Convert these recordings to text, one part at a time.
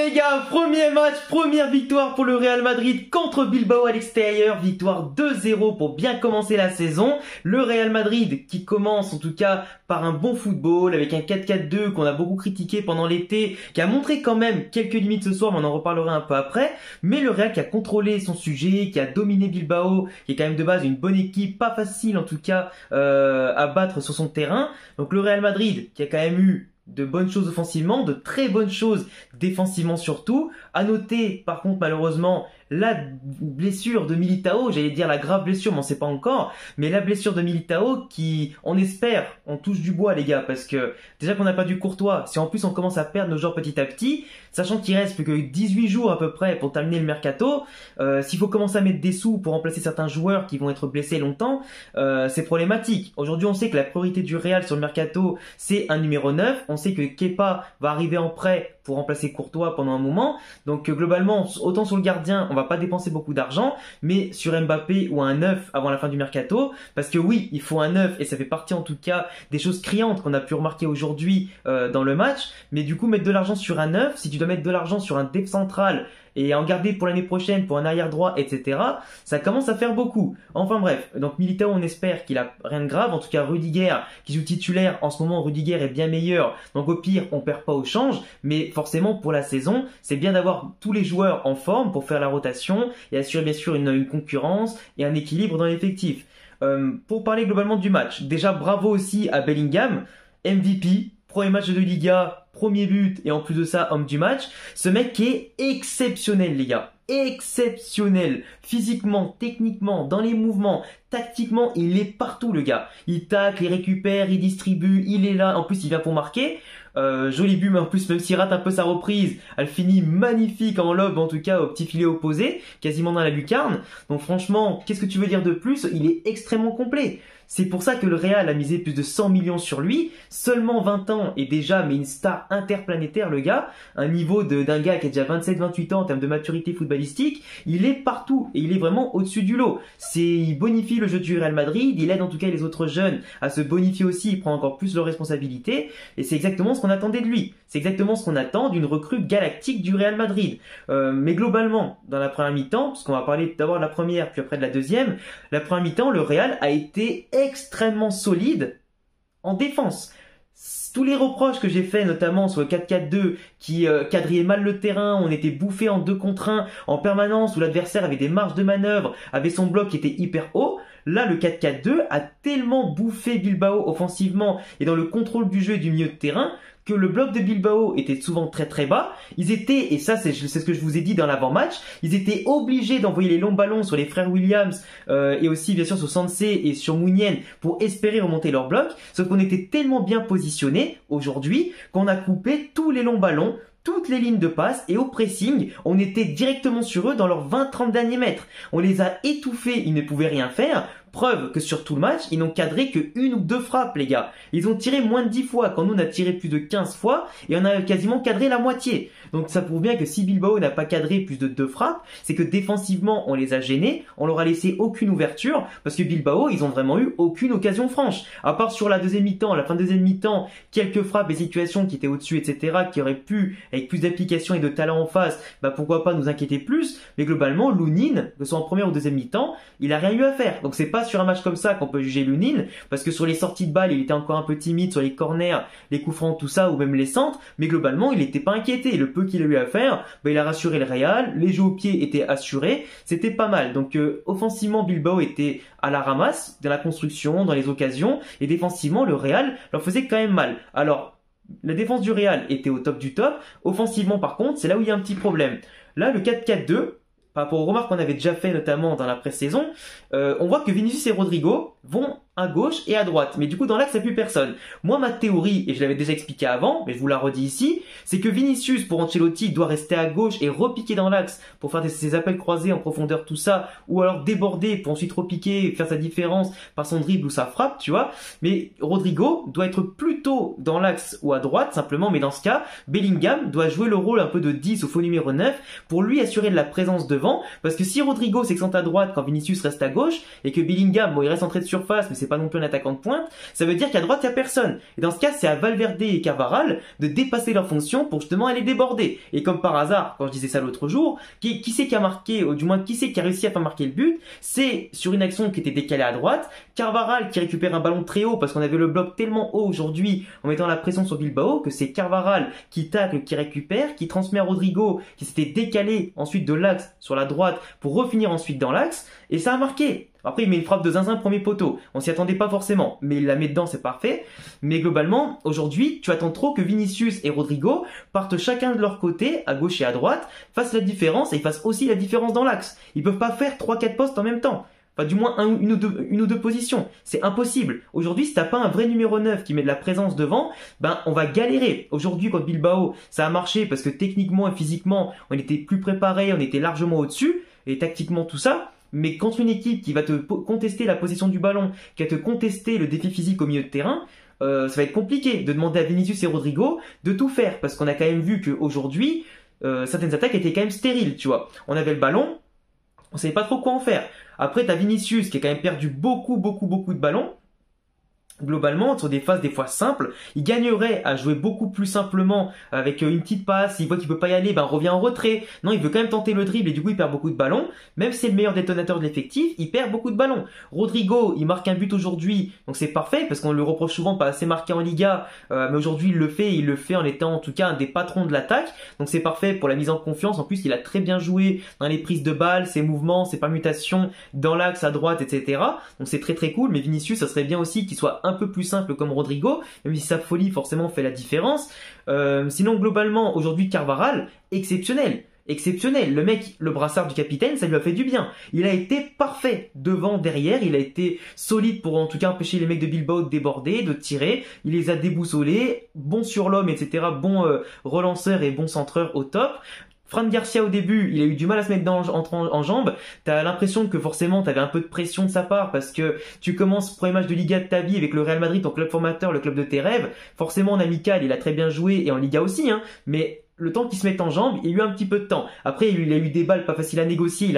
les gars, premier match, première victoire pour le Real Madrid contre Bilbao à l'extérieur, victoire 2-0 pour bien commencer la saison. Le Real Madrid qui commence en tout cas par un bon football avec un 4-4-2 qu'on a beaucoup critiqué pendant l'été, qui a montré quand même quelques limites ce soir, mais on en reparlera un peu après. Mais le Real qui a contrôlé son sujet, qui a dominé Bilbao, qui est quand même de base une bonne équipe, pas facile en tout cas à battre sur son terrain. Donc le Real Madrid qui a quand même eu de bonnes choses offensivement, de très bonnes choses défensivement surtout. À noter par contre malheureusement la blessure de Militao, j'allais dire la grave blessure mais on sait pas encore, mais la blessure de Militao qui, on espère, on touche du bois les gars, parce que déjà qu'on n'a pas du Courtois, si en plus on commence à perdre nos joueurs petit à petit, sachant qu'il reste plus que 18 jours à peu près pour terminer le mercato, s'il faut commencer à mettre des sous pour remplacer certains joueurs qui vont être blessés longtemps, c'est problématique. Aujourd'hui on sait que la priorité du Real sur le mercato c'est un numéro 9, on sait que Kepa va arriver en prêt pour remplacer Courtois pendant un moment, donc globalement autant sur le gardien on va pas dépenser beaucoup d'argent, mais sur Mbappé ou un 9 avant la fin du mercato, parce que oui il faut un 9 et ça fait partie en tout cas des choses criantes qu'on a pu remarquer aujourd'hui dans le match, mais du coup mettre de l'argent sur un 9, si tu dois mettre de l'argent sur un def central et en garder pour l'année prochaine pour un arrière droit, etc., ça commence à faire beaucoup. Enfin bref, donc Militao on espère qu'il a rien de grave, en tout cas Rudiger qui joue titulaire, en ce moment Rudiger est bien meilleur, donc au pire on perd pas au change, mais forcément pour la saison c'est bien d'avoir tous les joueurs en forme pour faire la rotation et assurer bien sûr une concurrence et un équilibre dans l'effectif. Pour parler globalement du match, déjà bravo aussi à Bellingham, MVP, premier match de Liga, premier but et en plus de ça homme du match. Ce mec qui est exceptionnel les gars, exceptionnel, physiquement, techniquement, dans les mouvements, tactiquement, il est partout le gars. Il tacle, il récupère, il distribue, il est là, en plus il vient pour marquer. Joli but, mais en plus même s'il rate un peu sa reprise, elle finit magnifique en lob, en tout cas au petit filet opposé, quasiment dans la lucarne. Donc franchement, qu'est-ce que tu veux dire de plus? Il est extrêmement complet. C'est pour ça que le Real a misé plus de 100 millions sur lui, seulement 20 ans et déjà mais une star interplanétaire le gars, un niveau d'un gars qui a déjà 27-28 ans en termes de maturité footballistique, il est partout et il est vraiment au-dessus du lot. Il bonifie le jeu du Real Madrid, il aide en tout cas les autres jeunes à se bonifier aussi, il prend encore plus leurs responsabilités et c'est exactement ce qu'on attendait de lui. C'est exactement ce qu'on attend d'une recrue galactique du Real Madrid. Mais globalement, dans la première mi-temps, parce qu'on va parler d'abord de la première puis après de la première mi-temps, le Real a été extrêmement solide en défense. Tous les reproches que j'ai fait notamment sur le 4-4-2 qui quadrillait mal le terrain, on était bouffé en 2 contre 1 en permanence où l'adversaire avait des marges de manœuvre, avait son bloc qui était hyper haut. Là, le 4-4-2 a tellement bouffé Bilbao offensivement et dans le contrôle du jeu et du milieu de terrain que le bloc de Bilbao était souvent très très bas. Ils étaient, et ça c'est ce que je vous ai dit dans l'avant-match, ils étaient obligés d'envoyer les longs ballons sur les frères Williams et aussi bien sûr sur Sancé et sur Mounienne pour espérer remonter leur bloc. Sauf qu'on était tellement bien positionnés aujourd'hui qu'on a coupé tous les longs ballons, toutes les lignes de passe et au pressing, on était directement sur eux dans leurs 20-30 derniers mètres. On les a étouffés, ils ne pouvaient rien faire. Preuve que sur tout le match, ils n'ont cadré que 1 ou 2 frappes les gars. Ils ont tiré moins de 10 fois quand nous on a tiré plus de 15 fois et on a quasiment cadré la moitié. Donc ça prouve bien que si Bilbao n'a pas cadré plus de 2 frappes, c'est que défensivement on les a gênés, on leur a laissé aucune ouverture parce que Bilbao ils ont vraiment eu aucune occasion franche. À part sur la deuxième mi-temps, la fin de deuxième mi-temps, quelques frappes et situations qui étaient au-dessus etc. qui auraient pu avec plus d'application et de talent en face, pourquoi pas nous inquiéter plus. Mais globalement Lunin, que ce soit en première ou deuxième mi-temps, il a rien eu à faire. Donc c'est pas sur un match comme ça qu'on peut juger Lunin, parce que sur les sorties de balles, il était encore un peu timide, sur les corners, les coups francs, tout ça, ou même les centres, mais globalement, il n'était pas inquiété. Le peu qu'il a eu à faire, il a rassuré le Real, les jeux au pied étaient assurés, c'était pas mal. Donc offensivement, Bilbao était à la ramasse, dans la construction, dans les occasions, et défensivement, le Real leur faisait quand même mal. Alors, la défense du Real était au top du top, offensivement par contre, c'est là où il y a un petit problème. Là, le 4-4-2, par rapport aux remarques qu'on avait déjà fait notamment dans la pré-saison, on voit que Vinicius et Rodrigo vont à gauche et à droite. Mais du coup, dans l'axe, il n'y a plus personne. Moi, ma théorie, et je l'avais déjà expliqué avant, mais je vous la redis ici, c'est que Vinicius, pour Ancelotti, doit rester à gauche et repiquer dans l'axe pour faire ses appels croisés en profondeur, tout ça, ou alors déborder pour ensuite repiquer, faire sa différence par son dribble ou sa frappe, tu vois. Mais Rodrigo doit être plutôt dans l'axe ou à droite, simplement, mais dans ce cas, Bellingham doit jouer le rôle un peu de 10 au faux numéro 9 pour lui assurer de la présence devant, parce que si Rodrigo s'excentre à droite quand Vinicius reste à gauche, et que Bellingham, bon, il reste centré surface, mais c'est pas non plus un attaquant de pointe, ça veut dire qu'à droite, il n'y a personne. Et dans ce cas, c'est à Valverde et Carvajal de dépasser leur fonction pour justement aller déborder. Et comme par hasard, quand je disais ça l'autre jour, qui c'est qui a marqué, ou du moins qui c'est qui a réussi à faire marquer le but? C'est sur une action qui était décalée à droite, Carvajal qui récupère un ballon très haut parce qu'on avait le bloc tellement haut aujourd'hui en mettant la pression sur Bilbao que c'est Carvajal qui tacle, qui récupère, qui transmet à Rodrigo qui s'était décalé ensuite de l'axe sur la droite pour refinir ensuite dans l'axe et ça a marqué. Après, il met une frappe de zinzin premier poteau. On s'y attendait pas forcément, mais il la met dedans, c'est parfait. Mais globalement, aujourd'hui, tu attends trop que Vinicius et Rodrigo partent chacun de leur côté, à gauche et à droite, fassent la différence et fassent aussi la différence dans l'axe. Ils peuvent pas faire 3-4 postes en même temps. Enfin, du moins une ou deux positions. C'est impossible. Aujourd'hui, si t'as pas un vrai numéro 9 qui met de la présence devant, ben, on va galérer. Aujourd'hui, contre Bilbao, ça a marché parce que techniquement et physiquement, on était plus préparé, on était largement au-dessus, et tactiquement tout ça. Mais contre une équipe qui va te contester la possession du ballon, qui va te contester le défi physique au milieu de terrain, ça va être compliqué de demander à Vinicius et Rodrigo de tout faire. Parce qu'on a quand même vu qu'aujourd'hui, certaines attaques étaient quand même stériles, tu vois. On avait le ballon, on savait pas trop quoi en faire. Après, t'as Vinicius qui a quand même perdu beaucoup de ballons. Globalement, sur des phases des fois simples, il gagnerait à jouer beaucoup plus simplement avec une petite passe. Il voit qu'il peut pas y aller, ben revient en retrait. Non, il veut quand même tenter le dribble et du coup il perd beaucoup de ballons. Même si c'est le meilleur détonateur de l'effectif, il perd beaucoup de ballons. Rodrigo, il marque un but aujourd'hui, donc c'est parfait parce qu'on le reproche souvent pas assez marqué en Liga, mais aujourd'hui il le fait en étant en tout cas un des patrons de l'attaque. Donc c'est parfait pour la mise en confiance. En plus, il a très bien joué dans les prises de balles, ses mouvements, ses permutations dans l'axe à droite, etc. Donc c'est très cool. Mais Vinicius, ça serait bien aussi qu'il soit un peu plus simple comme Rodrigo, même si sa folie forcément fait la différence. Sinon globalement aujourd'hui Carvajal, exceptionnel. Le mec, le brassard du capitaine, ça lui a fait du bien. Il a été parfait devant, derrière, il a été solide pour en tout cas empêcher les mecs de Bilbao de déborder, de tirer. Il les a déboussolés, bon sur l'homme, etc. Bon relanceur et bon centreur au top. Fran Garcia au début, il a eu du mal à se mettre en jambes. T'as l'impression que forcément t'avais un peu de pression de sa part parce que tu commences le premier match de Liga de ta vie avec le Real Madrid, ton club formateur, le club de tes rêves. Forcément en amical, il a très bien joué et en Liga aussi, hein. Mais le temps qu'il se mette en jambes, il y a eu un petit peu de temps. Après, il a eu des balles pas faciles à négocier, il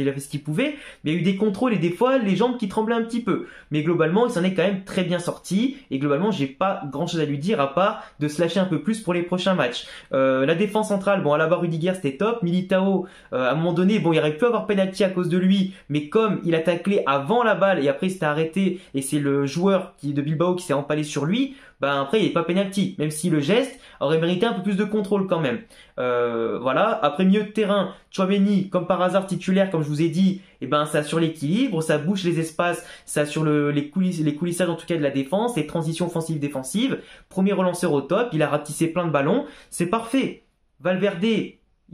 a fait ce qu'il pouvait, mais il y a eu des contrôles et des fois, les jambes qui tremblaient un petit peu. Mais globalement, il s'en est quand même très bien sorti, et globalement, j'ai pas grand chose à lui dire, à part de se lâcher un peu plus pour les prochains matchs. La défense centrale, bon, Alaba, Rudiger, c'était top. Militao, à un moment donné, bon, il aurait pu avoir penalty à cause de lui, mais comme il a taclé avant la balle, et après, il s'était arrêté, et c'est le joueur de Bilbao qui s'est empalé sur lui, ben après, il n'y a pas penalty, même si le geste aurait mérité un peu plus de contrôle quand même. Voilà. Après, milieu de terrain, Tchouaméni, comme par hasard titulaire, comme je vous ai dit, et ben ça assure l'équilibre, ça bouche les espaces, ça assure les coulissages en tout cas de la défense, les transitions offensives-défensives. Premier relanceur au top, il a ratissé plein de ballons, c'est parfait. Valverde,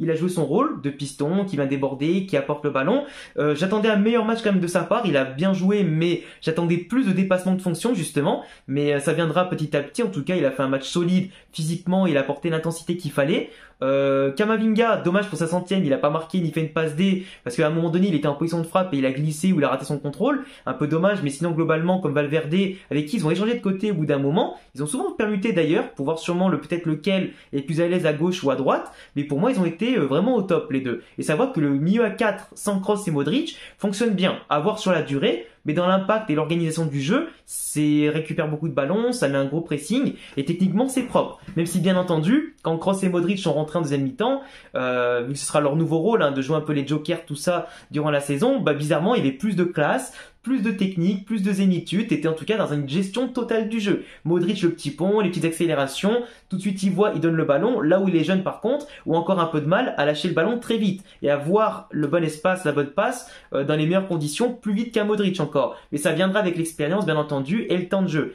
il a joué son rôle de piston, qui va déborder, qui apporte le ballon. J'attendais un meilleur match quand même de sa part. Il a bien joué, mais j'attendais plus de dépassement de fonction justement. Mais ça viendra petit à petit. En tout cas, il a fait un match solide physiquement. Il a apporté l'intensité qu'il fallait. Kamavinga, dommage pour sa centième, il a pas marqué ni fait une passe D parce qu'à un moment donné il était en position de frappe et il a glissé ou il a raté son contrôle, un peu dommage, mais sinon globalement comme Valverde avec qui ils ont échangé de côté au bout d'un moment, ils ont souvent permuté d'ailleurs pour voir sûrement peut-être lequel est plus à l'aise à gauche ou à droite, mais pour moi ils ont été vraiment au top les deux, et savoir que le milieu à 4 sans Kroos et Modric fonctionne bien, à voir sur la durée. Mais dans l'impact et l'organisation du jeu, c'est récupère beaucoup de ballons, ça met un gros pressing et techniquement c'est propre. Même si bien entendu, quand Kroos et Modric sont rentrés en deuxième mi-temps, vu que ce sera leur nouveau rôle de jouer un peu les jokers, tout ça durant la saison, bah bizarrement il y avait plus de classe, plus de technique, plus de zénitude, t'étais en tout cas dans une gestion totale du jeu. Modric le petit pont, les petites accélérations, tout de suite il voit, il donne le ballon, là où il est jeune par contre, ou encore un peu de mal à lâcher le ballon très vite et à voir le bon espace, la bonne passe dans les meilleures conditions, plus vite qu'un Modric encore. Mais ça viendra avec l'expérience bien entendu et le temps de jeu.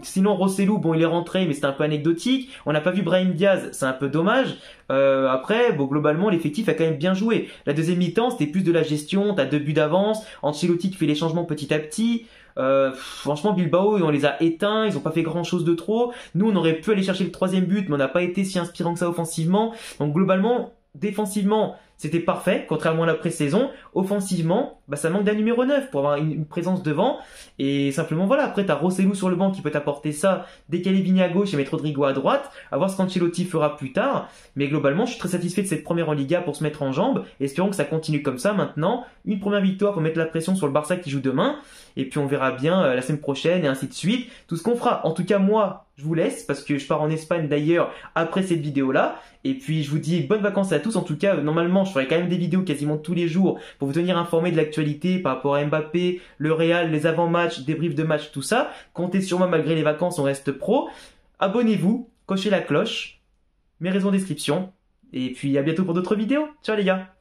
Sinon Rossellou, bon il est rentré mais c'est un peu anecdotique, on n'a pas vu Brahim Diaz, c'est un peu dommage. Après, bon globalement l'effectif a quand même bien joué. La deuxième mi-temps c'était plus de la gestion, t'as 2 buts d'avance, Ancelotti qui fait les changements petit à petit. Franchement Bilbao on les a éteints, ils ont pas fait grand chose de trop. Nous on aurait pu aller chercher le 3e but mais on n'a pas été si inspirant que ça offensivement. Donc globalement défensivement c'était parfait, contrairement à la pré-saison. Offensivement, bah, ça manque d'un numéro 9 pour avoir une présence devant. Et simplement, voilà, après, t'as Rossellou sur le banc qui peut t'apporter ça, décaler Vigny à gauche et mettre Rodrigo à droite, à voir ce qu'Ancelotti fera plus tard. Mais globalement, je suis très satisfait de cette première en Liga pour se mettre en jambes. Espérons que ça continue comme ça maintenant. Une première victoire pour mettre la pression sur le Barça qui joue demain. Et puis on verra bien la semaine prochaine et ainsi de suite. Tout ce qu'on fera. En tout cas, moi, je vous laisse parce que je pars en Espagne d'ailleurs après cette vidéo-là. Et puis je vous dis bonnes vacances à tous. En tout cas, normalement, je ferai quand même des vidéos quasiment tous les jours pour vous tenir informé de l'actualité par rapport à Mbappé, le Real, les avant-matchs, débriefs de matchs, tout ça. Comptez sur moi malgré les vacances, on reste pro. Abonnez-vous, cochez la cloche, mes réseaux en description. Et puis à bientôt pour d'autres vidéos. Ciao les gars!